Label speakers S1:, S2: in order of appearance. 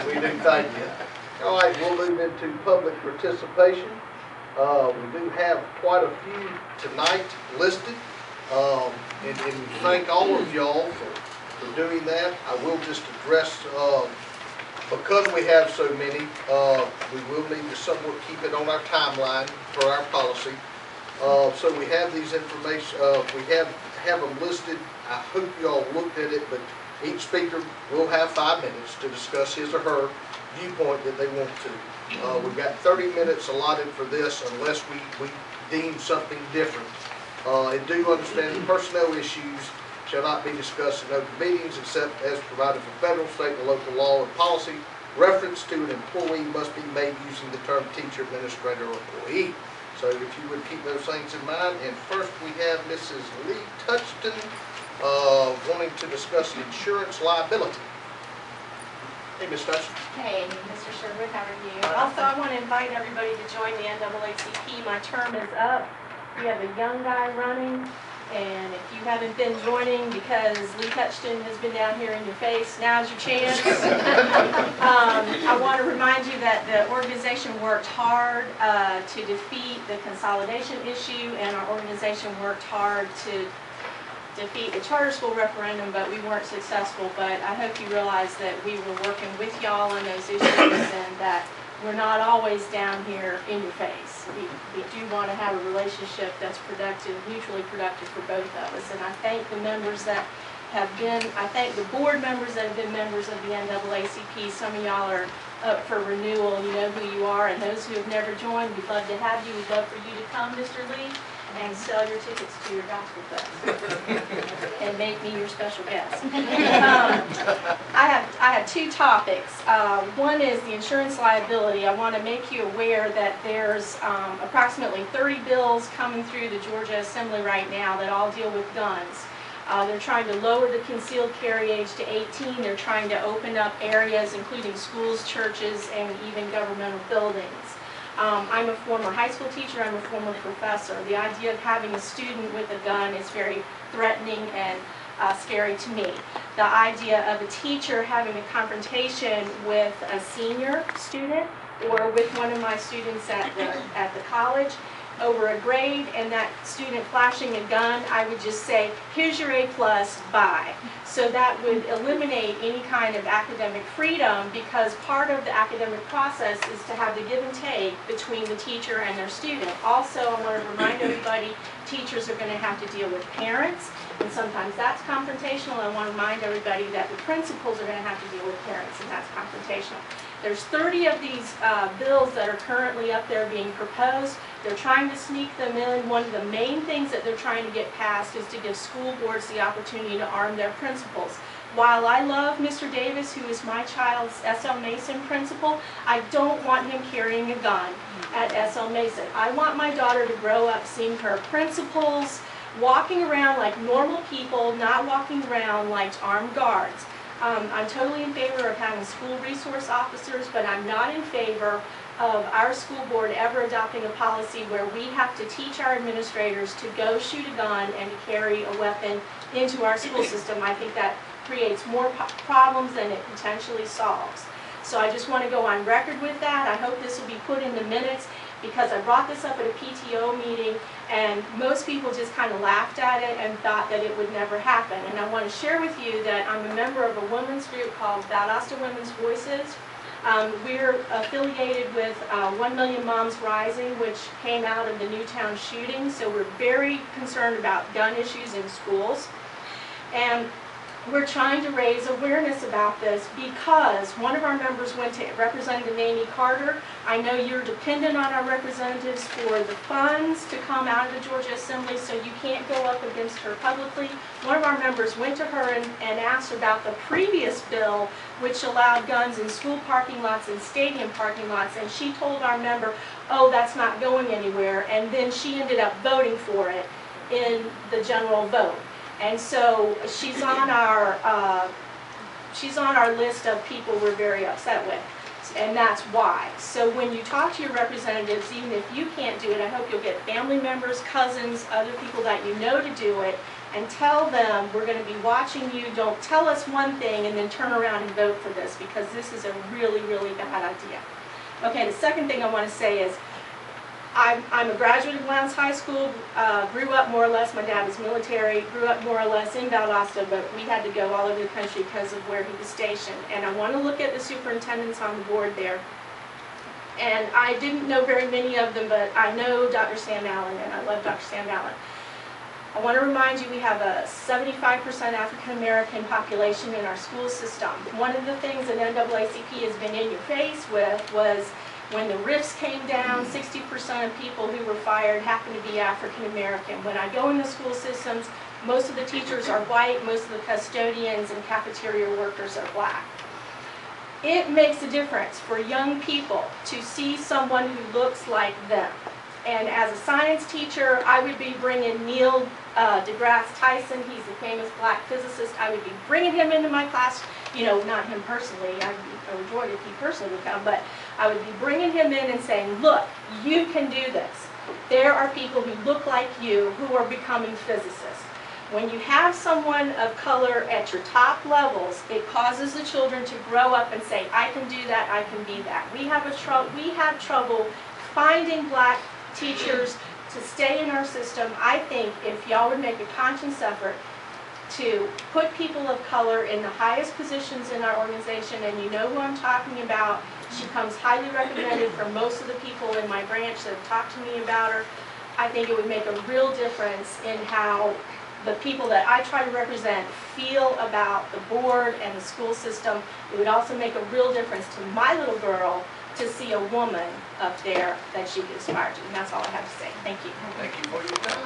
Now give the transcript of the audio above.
S1: We do thank you. All right, we'll move into public participation. We do have quite a few tonight listed, and thank all of y'all for doing that. I will just address, because we have so many, we will need to somewhat keep it on our timeline for our policy. So we have these information, we have them listed. I hope y'all looked at it, but each speaker will have 5 minutes to discuss his or her viewpoint that they want to. We've got 30 minutes allotted for this unless we deem something different. And do understand that personnel issues shall not be discussed in open meetings except as provided for federal, state, and local law and policy. Reference to an employee must be made using the term teacher, administrator, or employee. So if you would keep those things in mind. And first we have Mrs. Leigh Touchton wanting to discuss insurance liability. Hey, Ms. Touchton.
S2: Hey, Mr. Sherwood, how are you? Also, I want to invite everybody to join the NAACP. My term is up. We have a young guy running, and if you haven't been joining because Leigh Touchton has been down here in your face, now's your chance. I want to remind you that the organization worked hard to defeat the consolidation issue, and our organization worked hard to defeat the charter school referendum, but we weren't successful. But I hope you realize that we were working with y'all on those issues and that we're not always down here in your face. We do want to have a relationship that's productive, mutually productive for both of us. And I thank the members that have been, I thank the board members that have been members of the NAACP. Some of y'all are up for renewal. You know who you are. And those who have never joined, we'd love to have you. We'd love for you to come, Mr. Lee, and sell your tickets to your gospel fest and make me your special guest. I have two topics. One is the insurance liability. I want to make you aware that there's approximately 30 bills coming through the Georgia Assembly right now that all deal with guns. They're trying to lower the concealed carry age to 18. They're trying to open up areas including schools, churches, and even governmental buildings. I'm a former high school teacher, I'm a former professor. The idea of having a student with a gun is very threatening and scary to me. The idea of a teacher having a confrontation with a senior student or with one of my students at the college over a grade and that student flashing a gun, I would just say, here's your A+, bye. So that would eliminate any kind of academic freedom, because part of the academic process is to have the give and take between the teacher and their student. Also, I want to remind everybody, teachers are going to have to deal with parents, and sometimes that's confrontational. I want to remind everybody that the principals are going to have to deal with parents, and that's confrontational. There's 30 of these bills that are currently up there being proposed. They're trying to sneak them in. One of the main things that they're trying to get passed is to give school boards the opportunity to arm their principals. While I love Mr. Davis, who is my child's S.L. Mason principal, I don't want him carrying a gun at S.L. Mason. I want my daughter to grow up seeing her principals walking around like normal people, not walking around like armed guards. I'm totally in favor of having school resource officers, but I'm not in favor of our school board ever adopting a policy where we have to teach our administrators to go shoot a gun and to carry a weapon into our school system. I think that creates more problems than it potentially solves. So I just want to go on record with that. I hope this will be put in the minutes, because I brought this up at a PTO meeting and most people just kind of laughed at it and thought that it would never happen. And I want to share with you that I'm a member of a women's group called Valdosta Women's Voices. We're affiliated with 1 Million Moms Rising, which came out of the Newtown shooting. So we're very concerned about gun issues in schools. And we're trying to raise awareness about this because one of our members went to Representative Amy Carter. I know you're dependent on our representatives for the funds to come out of the Georgia Assembly, so you can't go up against her publicly. One of our members went to her and asked about the previous bill, which allowed guns in school parking lots and stadium parking lots, and she told our member, oh, that's not going anywhere, and then she ended up voting for it in the general vote. And so she's on our list of people we're very upset with, and that's why. So when you talk to your representatives, even if you can't do it, I hope you'll get family members, cousins, other people that you know to do it, and tell them, we're going to be watching you, don't tell us one thing and then turn around and vote for this, because this is a really, really bad idea. Okay, the second thing I want to say is, I'm a graduate of Lowndes High School, grew up more or less, my dad was military, grew up more or less in Valdosta, but we had to go all over the country because of where he was stationed. And I want to look at the superintendents on the board there. And I didn't know very many of them, but I know Dr. Sam Allen, and I love Dr. Sam Allen. I want to remind you we have a 75% African American population in our school system. One of the things that NAACP has been in your face with was when the RIFs came down, 60% of people who were fired happened to be African American. When I go in the school systems, most of the teachers are white, most of the custodians and cafeteria workers are black. It makes a difference for young people to see someone who looks like them. And as a science teacher, I would be bringing Neil deGrasse Tyson, he's a famous black physicist, I would be bringing him into my class, you know, not him personally, I'd be overjoyed if he personally would come, but I would be bringing him in and saying, look, you can do this. There are people who look like you who are becoming physicists. When you have someone of color at your top levels, it causes the children to grow up and say, I can do that, I can be that. We have trouble finding black teachers to stay in our system. I think if y'all would make a conscious effort to put people of color in the highest positions in our organization, and you know who I'm talking about, she comes highly recommended from most of the people in my branch that have talked to me about her, I think it would make a real difference in how the people that I try to represent feel about the board and the school system. It would also make a real difference to my little girl to see a woman up there that she could aspire to. And that's all I have to say. Thank you.
S1: Thank you for your time.